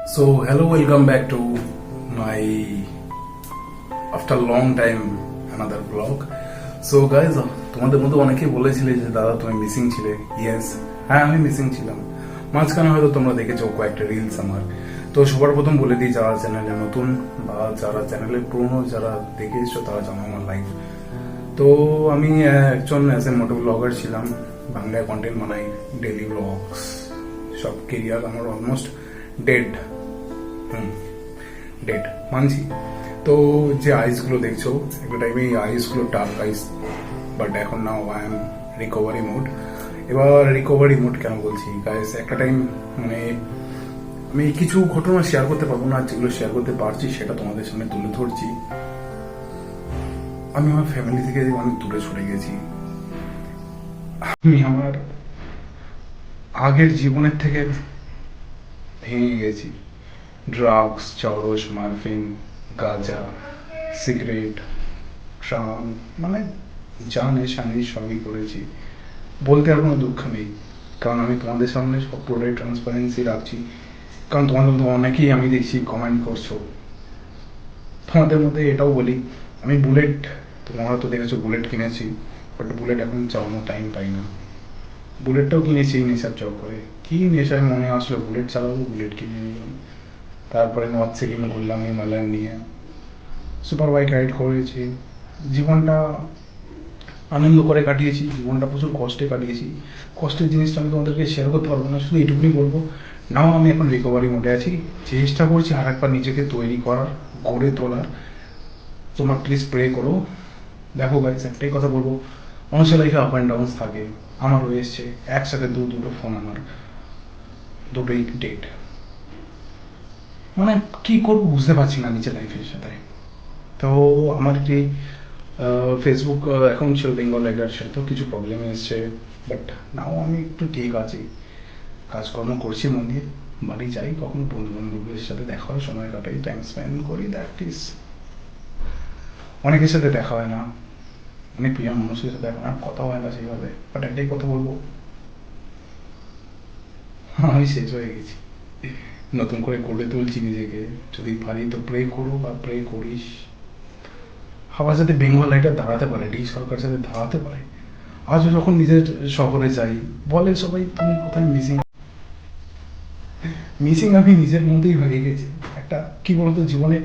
So hello, welcome back to my after long time another vlog. So guys, তোমাদের মধ্যে অনেকেই বলেছিলে যে দাদা তুমি মিসিং ছিলে। ইয়েস, হ্যাঁ আমি মিসিং ছিলাম। মাঝখানে হয়তো তোমরা দেখেছো কয়েকটা রিলস আমার। তো সবার প্রথম বলে দিই, যারা চ্যানেলে নতুন বা যারা চ্যানেলে পুরনো যারা দেখে এসছো তারা জানো আমার লাইফ। তো আমি একজন অ্যাজ এ মোটো ব্লগার ছিলাম, বাংলায় কন্টেন্ট বানাই, ডেলি ব্লগস, সব কেরিয়ার আমার অলমোস্ট ডেড মানছি। তো যে আইসগুলো দেখছো, একটা টাইমে এই আইসগুলো ডার্ক আইস, বাট এখন নাও আই এম রিকভারি মোড। এবার রিকভারি মোড কেন বলছি গাইস, একটা টাইম মানে আমি কিছু ঘটনা শেয়ার করতে পারবো না, যেগুলো শেয়ার করতে পারছি সেটা তোমাদের সামনে তুলে ধরছি। আমি আমার ফ্যামিলি থেকে অনেক দূরে সরে গেছি। আমি আমার আগের জীবনের থেকে ভেঙে গেছি। ড্রাগস, চরস, মারফিন, গাঁজা, সিগারেট, ট্রাম, মানে যা নেশা নেই সবই করেছি। বলতে আর কোনো দুঃখ নেই, কারণ আমি তোমাদের সামনে সব পুরোটাই ট্রান্সপারেন্সি রাখছি। কারণ তোমাদের মধ্যে অনেকেই আমি দেখছি কমেন্ট করছো। তোমাদের মধ্যে এটাও বলি, আমি বুলেট, তোমরা তো দেখেছো বুলেট কিনেছি, বাট বুলেট এখন চালানো টাইম পাই না। বুলেটটাও কিনেছি এই নেশার চক করে। কি নেশায় মনে আসলো বুলেট চালাবো, বুলেট কিনে নিলাম। তারপরে নর্থ সিকিম ঘুরলাম হিমালয়ান নিয়ে, সুপার বাইক রাইড করেছি। জীবনটা আনন্দ করে কাটিয়েছি, জীবনটা প্রচুর কষ্টে কাটিয়েছি। কষ্টের জিনিসটা আমি তোমাদেরকে শেয়ার করতে পারবো না, শুধু এটুকুনি বলবো, নাও আমি এখন রিকভারি মোডে আছি। চেষ্টা করছি আর একবার নিজেকে তৈরি করার, গড়ে তোলার। তোমরা প্লিজ প্রে করো। দেখো গাইস, একটাই কথা বলবো, মানুষের লাইফে আপ অ্যান্ড ডাউন্স থাকে। আমারও এসছে একসাথে দুটো ফোন, আমার দুটোই ডেট। মানে কি করবো বুঝতে পারছি না নিজের লাইফের সাথে। তো আমার একটি ফেসবুক অ্যাকাউন্ট ছিল বেঙ্গল রাইডার, সেটাতেও কিছু প্রবলেম এসছে, বাট নাও আমি একটু ঠিক আছি। কাজকর্ম করছি মন দিয়ে, বাড়ি যাই, কখনো বন্ধু বান্ধবের সাথে দেখা হয়, সময় কাটাই, টাইম স্পেন্ড করি, দ্যাট ইজ। অনেকের সাথে দেখা হয় না, অনেক প্রিয় মানুষের সাথে এখন আর কথা হয় না সেইভাবে, বাট একটাই কথা বলবো, আমি শেষ হয়ে গেছি। নতুন করে গড়ে তুলছি নিজেকে। যদি পারি তো প্রে করো বা প্রে করিস আমার সাথে বেঙ্গল রাইডার দাঁড়াতে পারে, ডি সরকার সাথে দাঁড়াতে পারে। আজও যখন নিজের শহরে যাই, বলে সবাই তুমি কোথায় মিসিং। মিসিং আমি নিজের মধ্যেই হয়ে গেছি। একটা কি বলতো, জীবনে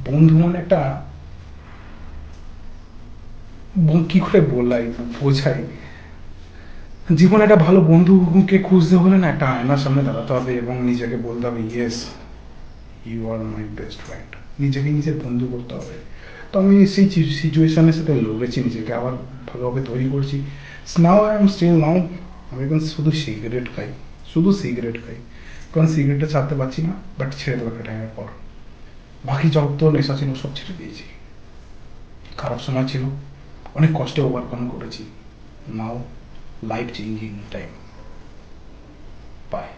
বন্ধু মানে একটা কি করে বলাই বোঝাই, জীবনে একটা ভালো বন্ধুকে খুঁজতে হলে না একটা আয়নার সামনে দাঁড়াতে হবে এবং নিজেকে বলতে হবে yes you are my best friend. নিজেকে নিজের বন্ধু করতে হবে। তো আমি সেই সিচুয়েশনের সাথে লড়েছি, নিজেকে আবার ভালোভাবে তৈরি করছি। Now I am still now. আমি এখন শুধু সিগারেট খাই, শুধু সিগারেট খাই, কারণ সিগারেটটা ছাড়তে পারছি না, বাট ছেড়ে দেবো একটা টাইমের পর। বাকি যত নেশা ছিল সব ছেড়ে দিয়েছি। খারাপ সময় ছিল, অনেক কষ্টে ওভারকাম করেছি। Now life changing time. Bye,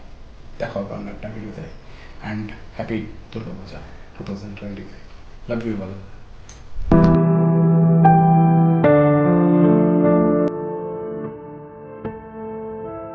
দেখা হবে অন্য একটা ভিডিওতে। And happy Durga Puja 2025। Love you all.